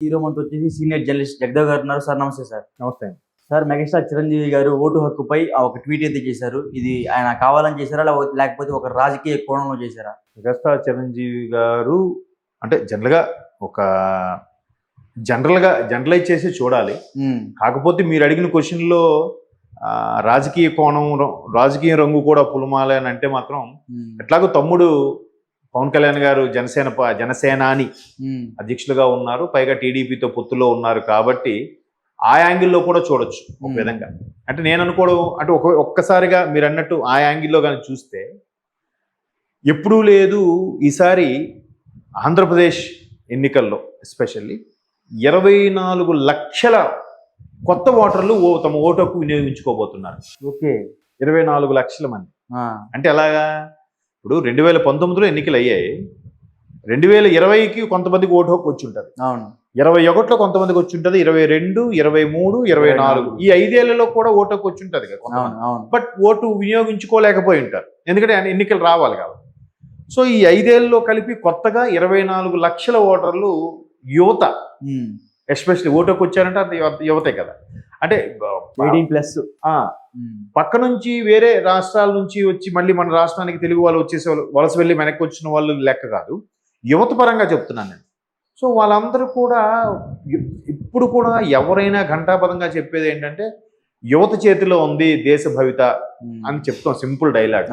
Hero మనతో వచ్చేసి senior journalist Jagdev గారు ఉన్నారు. సార్ నమస్తే సార్. నమస్తే. సార్ మెగాస్టార్ చిరంజీవి గారు ఓటు హక్కుపై ఒక ట్వీట్ అయితే చేశారు. ఇది ఆయన కావాలని చేశారా లేకపోతే ఒక రాజకీయ కోణంలో చేశారా? మెగాస్టార్ చిరంజీవి గారు అంటే జనరలైజ్ చేసి చూడాలి. కాకపోతే మీరు అడిగిన క్వశ్చన్లో రాజకీయ కోణం, రాజకీయ రంగు కూడా పులమాలి అని అంటే మాత్రం ఎట్లాగో తమ్ముడు పవన్ కళ్యాణ్ గారు జనసేనాని అధ్యక్షులుగా ఉన్నారు, పైగా టీడీపీతో పొత్తులో ఉన్నారు కాబట్టి ఆ యాంగిల్లో కూడా చూడొచ్చు ఒక విధంగా. అంటే నేను అనుకోవడం అంటే ఒక్కసారిగా మీరు అన్నట్టు ఆ యాంగిల్లో కానీ చూస్తే ఎప్పుడూ లేదు. ఈసారి ఆంధ్రప్రదేశ్ ఎన్నికల్లో ఎస్పెషల్లీ 24 లక్షల కొత్త ఓటర్లు తమ ఓటు హక్కు వినియోగించుకోబోతున్నారు. ఓకే, 24 లక్షల మంది. అంటే ఎలాగా? ఇప్పుడు 2019లో ఎన్నికలు అయ్యాయి, 2020కి కొంతమందికి ఓటు హక్కు వచ్చి ఉంటుంది, 21లో కొంతమందికి వచ్చి ఉంటుంది, 22, 23, 24 ఈ 5 ఏళ్లలో కూడా ఓటు హక్కు వచ్చి ఉంటుంది కదా. బట్ ఓటు వినియోగించుకోలేకపోయి ఉంటారు, ఎందుకంటే ఎన్నికలు రావాలి కాబట్టి. సో ఈ 5 ఏళ్లలో కలిపి కొత్తగా 24 లక్షల ఓటర్లు యువత, ఎస్పెషల్లీ ఓటు హక్కు వచ్చారంటే అది యువతే కదా. అంటే 18+. పక్క నుంచి వేరే రాష్ట్రాల నుంచి వచ్చి మళ్ళీ మన రాష్ట్రానికి తెలుగు వాళ్ళు వలస వెళ్ళి వెనక్కి వచ్చిన వాళ్ళు లెక్క కాదు, యువత పరంగా చెప్తున్నాను నేను. సో వాళ్ళందరూ కూడా ఇప్పుడు కూడా ఎవరైనా ఘంటాపదంగా చెప్పేది ఏంటంటే యువత చేతిలో ఉంది దేశ భవిత అని చెప్తాం. సింపుల్ డైలాగ్,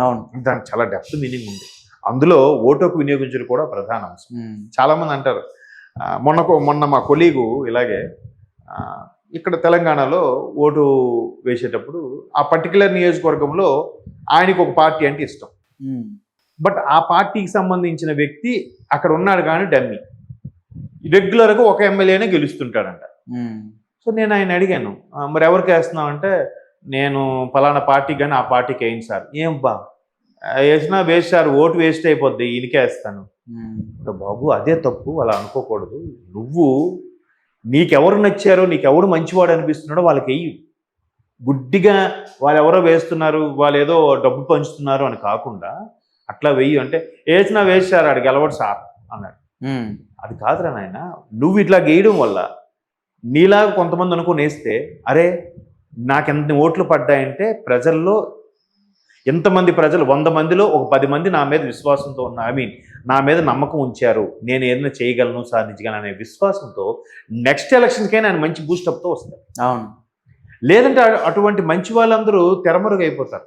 దానికి చాలా డెప్త్ మీనింగ్ ఉంది. అందులో ఓటు హక్కు వినియోగించడం కూడా ప్రధాన అంశం. చాలా మంది అంటారు, మొన్న మా కొలీగు ఇలాగే ఇక్కడ తెలంగాణలో ఓటు వేసేటప్పుడు ఆ పర్టికులర్ నియోజకవర్గంలో ఆయనకు ఒక పార్టీ అంటే ఇష్టం, బట్ ఆ పార్టీకి సంబంధించిన వ్యక్తి అక్కడ ఉన్నాడు కానీ డమ్మీ, రెగ్యులర్గా ఒక ఎమ్మెల్యేనే గెలుస్తుంటాడంట. సో నేను ఆయన అడిగాను, మరి ఎవరికి వేస్తున్నావు అంటే, నేను ఫలానా పార్టీకి కానీ ఆ పార్టీకి వేయండి సార్. ఏం బా వేసినా వేస్ట్ సార్, ఓటు వేస్ట్ అయిపోద్ది, ఈయనకే వేస్తాను. బాబు అదే తప్పు, అలా అనుకోకూడదు. నువ్వు నీకెవరు నచ్చారో, నీకెవరు మంచివాడు అనిపిస్తున్నాడో వాళ్ళకి వెయ్యి. గుడ్డిగా వాళ్ళు ఎవరో వేస్తున్నారు, వాళ్ళు ఏదో డబ్బు పంచుతున్నారు అని కాకుండా అట్లా వెయ్యి. అంటే వేసినా వేసారు, ఆడు గెలవడు సార్ అన్నాడు. అది కాదురా నాయన, నువ్వు ఇట్లా వేయడం వల్ల నీలాగా కొంతమంది అనుకుని వేస్తే, అరే నాకెంత ఓట్లు పడ్డాయంటే ప్రజల్లో ఎంతమంది ప్రజలు 100 మందిలో ఒక 10 మంది నా మీద విశ్వాసంతో ఉన్నారు, నా మీద నమ్మకం ఉంచారు, నేను ఏదైనా చేయగలను, సాధించగలను అనే విశ్వాసంతో నెక్స్ట్ ఎలక్షన్కైనా ఆయన మంచి బూస్టప్తో వస్తారు. అవును, లేదంటే అటువంటి మంచి వాళ్ళందరూ తెరమరుగు అయిపోతారు.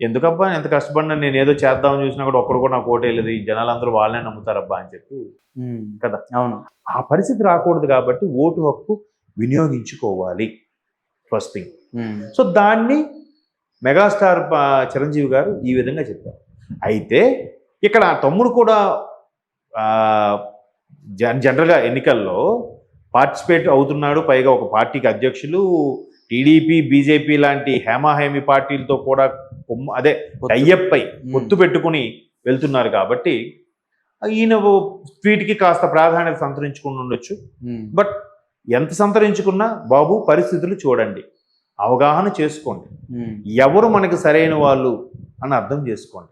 ఎందుకబ్బా ఎంత కష్టపడినా, నేను ఏదో చేద్దామని చూసినా కూడా ఒక్కడు కూడా నాకు ఓటేయలేదు, ఈ జనాలందరూ వాళ్ళనే నమ్ముతారబ్బా అని చెప్పి కదా. అవును, ఆ పరిస్థితి రాకూడదు కాబట్టి ఓటు హక్కు వినియోగించుకోవాలి ఫస్ట్ థింగ్. సో దాన్ని మెగాస్టార్ చిరంజీవి గారు ఈ విధంగా చెప్పారు. అయితే ఇక్కడ తమ్ముడు కూడా జనరల్గా ఎన్నికల్లో పార్టిసిపేట్ అవుతున్నాడు, పైగా ఒక పార్టీకి అధ్యక్షులు, టీడీపీ బీజేపీ లాంటి హేమాహేమి పార్టీలతో కూడా అదే టైఅప్ అయి పొత్తు పెట్టుకుని వెళ్తున్నారు కాబట్టి ఈయన ట్వీట్కి కాస్త ప్రాధాన్యత సంతరించుకుని ఉండొచ్చు. బట్ ఎంత సంతరించుకున్నా బాబు పరిస్థితులు చూడండి, అవగాహన చేసుకోండి, ఎవరు మనకి సరైన వాళ్ళు అని అర్థం చేసుకోండి.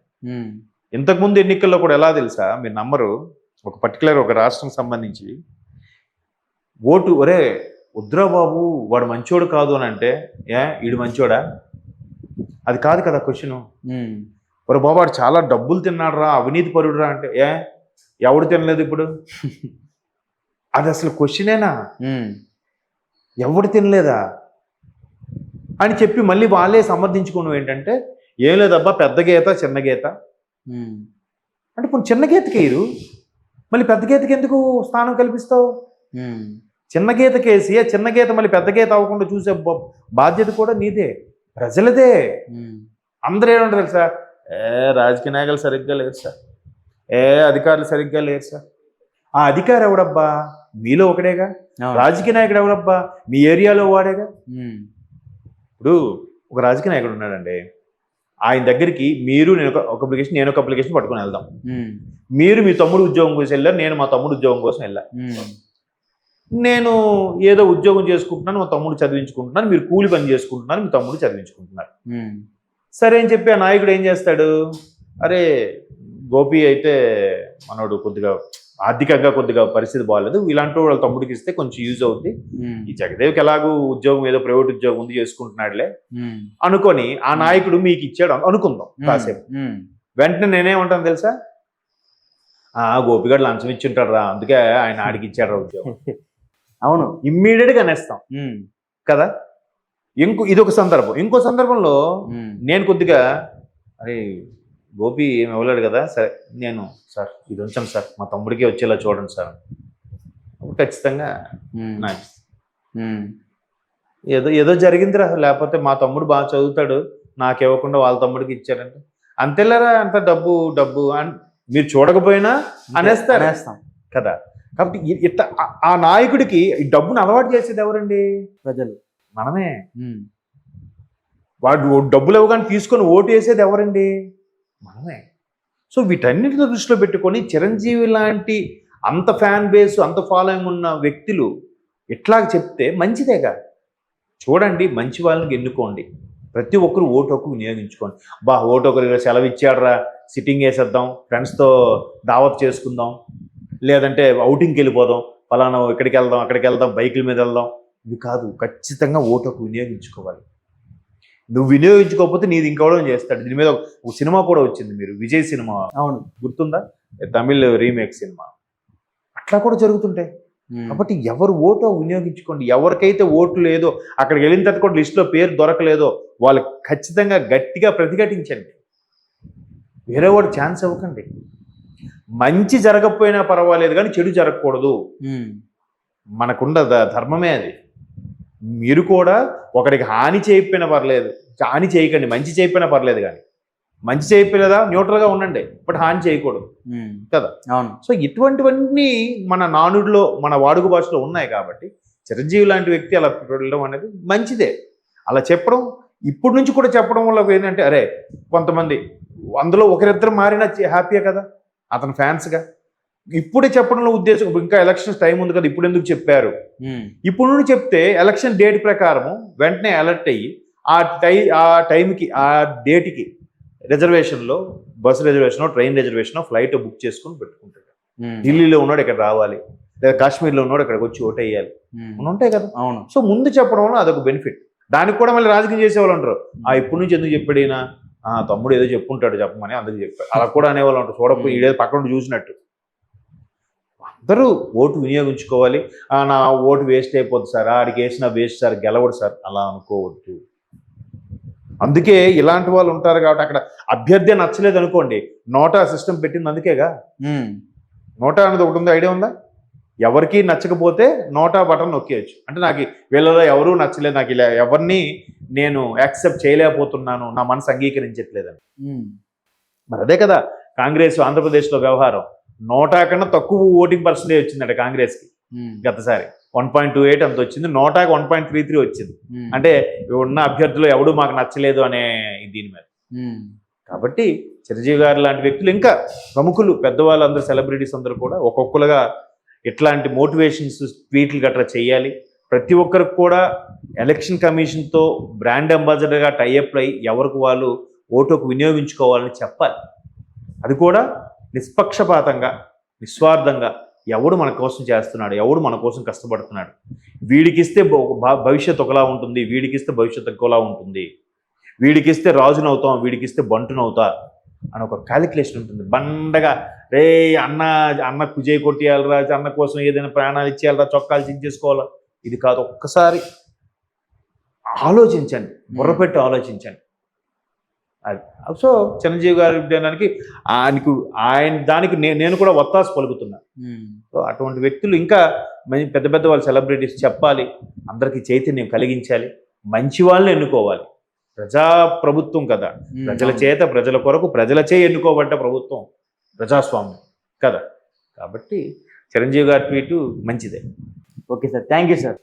ఇంతకుముందు ఎన్నికల్లో కూడా ఎలా తెలుసా, మీరు నమ్మరు, ఒక పర్టికులర్ ఒక రాష్ట్రం సంబంధించి ఓటు, ఒరే వద్దురా బాబు వాడు మంచోడు కాదు అని అంటే, వీడు మంచోడా? అది కాదు కదా క్వశ్చను. ఒరే బాబు వాడు చాలా డబ్బులు తిన్నాడు రా, అవినీతి పరుడురా అంటే, ఎవడు తినలేదు ఇప్పుడు? అది అసలు క్వశ్చనేనా? ఎవడు తినలేదా అని చెప్పి మళ్ళీ వాళ్ళే సమర్థించుకోవడం ఏంటంటే, ఏం లేదబ్బా పెద్ద గీత చిన్న గీత అంటే. ఇప్పుడు చిన్న గీతకి వేయరు, మళ్ళీ పెద్ద గీతకి ఎందుకు స్థానం కల్పిస్తావు? చిన్న గీతకేసి చిన్న గీత మళ్ళీ పెద్ద గీత అవ్వకుండా చూసే బాధ్యత కూడా నీదే, ప్రజలదే. అందరూ ఏమంటారు తెలుసా, రాజకీయ నాయకులు సరిగ్గా లేరు సార్, అధికారులు సరిగ్గా లేరు సార్. ఆ అధికారి ఎవడబ్బా? మీలో ఒకడేగా. రాజకీయ నాయకుడు ఎవడబ్బా? మీ ఏరియాలో వాడేగా. ఇప్పుడు ఒక రాజకీయ నాయకుడు ఉన్నాడండి, ఆయన దగ్గరికి మీరు నేను ఒక అప్లికేషన్ పట్టుకొని వెళ్దాం. మీరు మీ తమ్ముడు ఉద్యోగం కోసం వెళ్ళారు, నేను మా తమ్ముడు ఉద్యోగం కోసం వెళ్ళా. నేను ఏదో ఉద్యోగం చేసుకుంటున్నాను, మా తమ్ముడు చదివించుకుంటున్నాను, మీరు కూలి పని చేసుకుంటున్నారు, మీ తమ్ముడు చదివించుకుంటున్నారు. సరే అని చెప్పి ఆ నాయకుడు ఏం చేస్తాడు, అరే గోపి అయితే మనోడు కొద్దిగా ఆర్థికంగా కొద్దిగా పరిస్థితి బాగాలేదు, ఇలాంటి వాళ్ళ తమ్ముడికి ఇస్తే కొంచెం యూజ్ అవుద్ది, ఈ జగదేవ్కి ఎలాగూ ఉద్యోగం ఏదో ప్రైవేట్ ఉద్యోగం ఉంది చేసుకుంటున్నాడులే అనుకొని ఆ నాయకుడు మీకు ఇచ్చాడు అనుకుందాం కాసేపు. వెంటనే నేనేమంటాను తెలుసా, గోపిగాడు లంచం ఇచ్చింటాడు రా, అందుకే ఆయన ఆడికి ఇచ్చాడు రా ఉద్యోగం. అవును, ఇమ్మీడియట్ గా అనేస్తాం కదా. ఇదొక సందర్భం. ఇంకో సందర్భంలో నేను కొద్దిగా అరే గోపి ఏమి ఇవ్వలేడు కదా, సరే నేను సార్ ఇది ఉంచాను సార్, మా తమ్ముడికి వచ్చేలా చూడండి సార్, ఖచ్చితంగా నాకు ఏదో జరిగిందిరా, లేకపోతే మా తమ్ముడు బాగా చదువుతాడు నాకు ఇవ్వకుండా వాళ్ళ తమ్ముడికి ఇచ్చారంటే అంతేలేరా, అంత డబ్బు అని మీరు చూడకపోయినా అనేస్తాం కదా. కాబట్టి ఇట్లా ఆ నాయకుడికి ఈ డబ్బును అలవాటు చేసేది ఎవరండి? ప్రజలు, మనమే. వాడు డబ్బులు ఇవ్వగానే తీసుకొని ఓటు వేసేది ఎవరండి? మనమే. సో వీటన్నిటిని దృష్టిలో పెట్టుకొని చిరంజీవి లాంటి అంత ఫ్యాన్ బేస్, అంత ఫాలోయింగ్ ఉన్న వ్యక్తులు ఇట్లా చెప్తే మంచిదేగా. చూడండి, మంచి వాళ్ళకి ఎన్నుకోండి, ప్రతి ఒక్కరు ఓటు హక్కు వినియోగించుకోండి. ఓటు ఒకరు సెలవు ఇచ్చాడరా, సిట్టింగ్ వేసేద్దాం, ఫ్రెండ్స్తో దావత్ చేసుకుందాం, లేదంటే అవుటింగ్కి వెళ్ళిపోదాం, ఫలానా ఇక్కడికి వెళ్దాం అక్కడికి వెళ్దాం, బైకుల మీద వెళ్దాం, ఇవి కాదు. ఖచ్చితంగా ఓటు హక్కు వినియోగించుకోవాలి. నువ్వు వినియోగించుకోకపోతే నీది ఇంకోవడం చేస్తాడు. దీని మీద ఒక సినిమా కూడా వచ్చింది, మీరు విజయ్ సినిమా, అవును గుర్తుందా, తమిళ్ రీమేక్ సినిమా, అట్లా కూడా జరుగుతుంటాయి. కాబట్టి ఎవరు ఓటు వినియోగించుకోండి. ఎవరికైతే ఓటు లేదో, అక్కడికి వెళ్ళిన తర్వాత కూడా లిస్టులో పేరు దొరకలేదో వాళ్ళు ఖచ్చితంగా గట్టిగా ప్రతిఘటించండి. వేరే వాడు ఛాన్స్ ఇవ్వకండి. మంచి జరగకపోయినా పర్వాలేదు కానీ చెడు జరగకూడదు, మనకున్న ధర్మమే అది. మీరు కూడా ఒకరికి హాని చేయకపోయినా పర్లేదు, హాని చేయకండి, మంచి చేయకపోయినా పర్లేదు, కానీ మంచి చేయకపోలేదా న్యూట్రల్గా ఉండండి, బట్ హాని చేయకూడదు కదా. అవును. సో ఇటువంటివన్నీ మన నానుడిలో, మన వాడుక భాషలో ఉన్నాయి. కాబట్టి చిరంజీవి లాంటి వ్యక్తి అలా వెళ్ళడం అనేది మంచిదే. అలా చెప్పడం, ఇప్పటి నుంచి కూడా చెప్పడం వల్ల ఏంటంటే, అరే కొంతమంది అందులో ఒకరిద్దరు మారినా హ్యాపీయే కదా అతని ఫ్యాన్స్గా. ఇప్పుడే చెప్పడంలో ఉద్దేశం, ఇంకా ఎలక్షన్స్ టైం ఉంది కదా, ఇప్పుడు ఎందుకు చెప్పారు, ఇప్పుడు నుండి చెప్తే ఎలక్షన్ డేట్ ప్రకారము వెంటనే అలర్ట్ అయ్యి ఆ టైంకి ఆ డేట్కి రిజర్వేషన్లో, bus reservation, train reservation, flight book చేసుకుని పెట్టుకుంటాడు. ఢిల్లీలో ఉన్నాడు ఇక్కడ రావాలి, లేదా కాశ్మీర్లో ఉన్నాడు ఇక్కడికి వచ్చి ఓటు వేయాలి, ఉంటాయి కదా. అవును. సో ముందు చెప్పడం వల్ల అదొక బెనిఫిట్. దానికి కూడా మళ్ళీ రాజకీయం చేసేవాళ్ళు అంటారు, ఇప్పటి నుంచి ఎందుకు చెప్పాడైనా, తమ్ముడు ఏదో చెప్పుంటాడు చెప్పమని అందుకు చెప్పాడు, అలా కూడా అనేవాళ్ళు అంటారు. చూడకపోయి ఈడేదో పక్కన చూసినట్టు. అందరూ ఓటు వినియోగించుకోవాలి. నా ఓటు వేస్ట్ అయిపోద్ది సార్, ఆడికి వేసినా వేస్ట్ సార్, గెలవడు సార్, అలా అనుకోవద్దు. అందుకే ఇలాంటి వాళ్ళు ఉంటారు కాబట్టి, అక్కడ అభ్యర్థి నచ్చలేదు అనుకోండి, నోటా సిస్టమ్ పెట్టింది అందుకేగా. నోటా అనేది ఒకటి ఉంది, ఐడియా ఉందా? ఎవరికి నచ్చకపోతే నోటా బటన్ నొక్కేయచ్చు. అంటే నాకు వీళ్ళలో ఎవరూ నచ్చలేదు, నాకు ఇలా ఎవరిని నేను యాక్సెప్ట్ చేయలేకపోతున్నాను, నా మనసు అంగీకరించట్లేదని. మరి అదే కదా కాంగ్రెస్ ఆంధ్రప్రదేశ్లో వ్యవహారం. నోటా కన్నా తక్కువ ఓటింగ్ పర్సెంటేజ్ వచ్చిందట కాంగ్రెస్కి గతసారి, 1.28 అంత వచ్చింది, నోటాకి 1.33 వచ్చింది. అంటే ఉన్న అభ్యర్థులు ఎవడు మాకు నచ్చలేదు అనే దీని మీద. కాబట్టి చిరంజీవి గారు లాంటి వ్యక్తులు, ఇంకా ప్రముఖులు, పెద్దవాళ్ళు అందరూ, సెలబ్రిటీస్ అందరూ కూడా ఒక్కొక్కరుగా ఇట్లాంటి మోటివేషన్స్ ట్వీట్లు గట్రా చేయాలి. ప్రతి ఒక్కరికి కూడా ఎలక్షన్ కమిషన్తో బ్రాండ్ అంబాసిడర్గా టైఅప్ అయ్యి ఎవరికి వాళ్ళు ఓటుకు వినియోగించుకోవాలని చెప్పాలి. అది కూడా నిష్పక్షపాతంగా, నిస్వార్థంగా, ఎవడు మన కోసం చేస్తున్నాడు, ఎవడు మన కోసం కష్టపడుతున్నాడు, వీడికిస్తే భవిష్యత్తు ఒకలా ఉంటుంది, వీడికిస్తే భవిష్యత్తు ఒకలా ఉంటుంది, వీడికిస్తే రాజునవుతాం, వీడికిస్తే బంటునవుతా అని ఒక క్యాలిక్యులేషన్ ఉంటుంది. బండగా రే అన్న కుజయ్ కొట్టేయాలరా, అన్న కోసం ఏదైనా ప్రాణాలు ఇచ్చేయాలరా, చొక్కాలు చించేసుకోవాలా, ఇది కాదు. ఒక్కసారి ఆలోచించండి, బుర్రపెట్టి ఆలోచించండి. అది. సో చిరంజీవి గారి దానికి దానికి నేను కూడా ఒత్తాసు పలుకుతున్నా. సో అటువంటి వ్యక్తులు ఇంకా పెద్ద పెద్ద వాళ్ళు, సెలబ్రిటీస్ చెప్పాలి, అందరికీ చైతన్యం కలిగించాలి, మంచి వాళ్ళని ఎన్నుకోవాలి. ప్రభుత్వం కదా, ప్రజల చేత, ప్రజల కొరకు, ప్రజలచే ఎన్నుకోబడ్డ ప్రభుత్వం, ప్రజాస్వామ్యం కదా. కాబట్టి చిరంజీవి గారి ట్వీట్ మంచిదే. Okay sir, thank you sir.